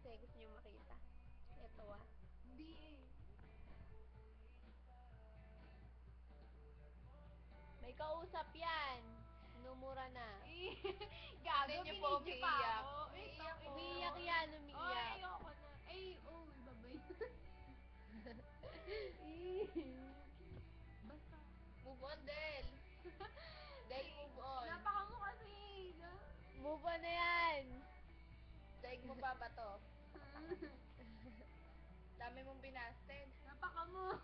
kasi gusto niyo makita. Ito ah. Hindi eh. May kausap yan. Sinumura na. Gago, Hindi niyo po binidyo pa umiiyak. ako. Umiiyak po. Umiiyak yan, Oy, umiiyak. ayoko na. Ay, oh, babay. Basta. Move on, Del. Del, move on. Napaka mo kasi. Move on na yan. Daig mo pa ba to? Dami mong binasted. Napaka mo.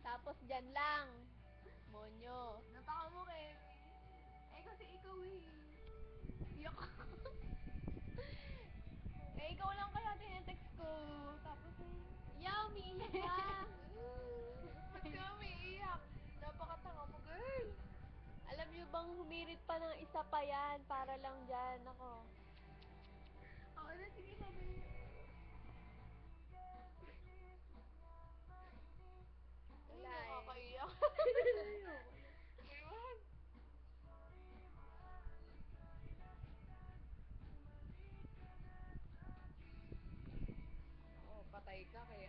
Tapos dyan lang. Monyo. Napaka mo, Kevin. Eh, kasi ikaw eh. Iyak ako. Eh, ikaw lang kaya tinetext ko. Tapos eh. Yaw, umiiyak ka. Ba't ka umiiyak? Napakatanga mo, girl. Alam niyo bang humirit pa ng isa pa yan para lang dyan. Ako. Oo na, sige, sabi. Wala Ay, eh. nakakaiyak. Ewan. Oh, patay ka kaya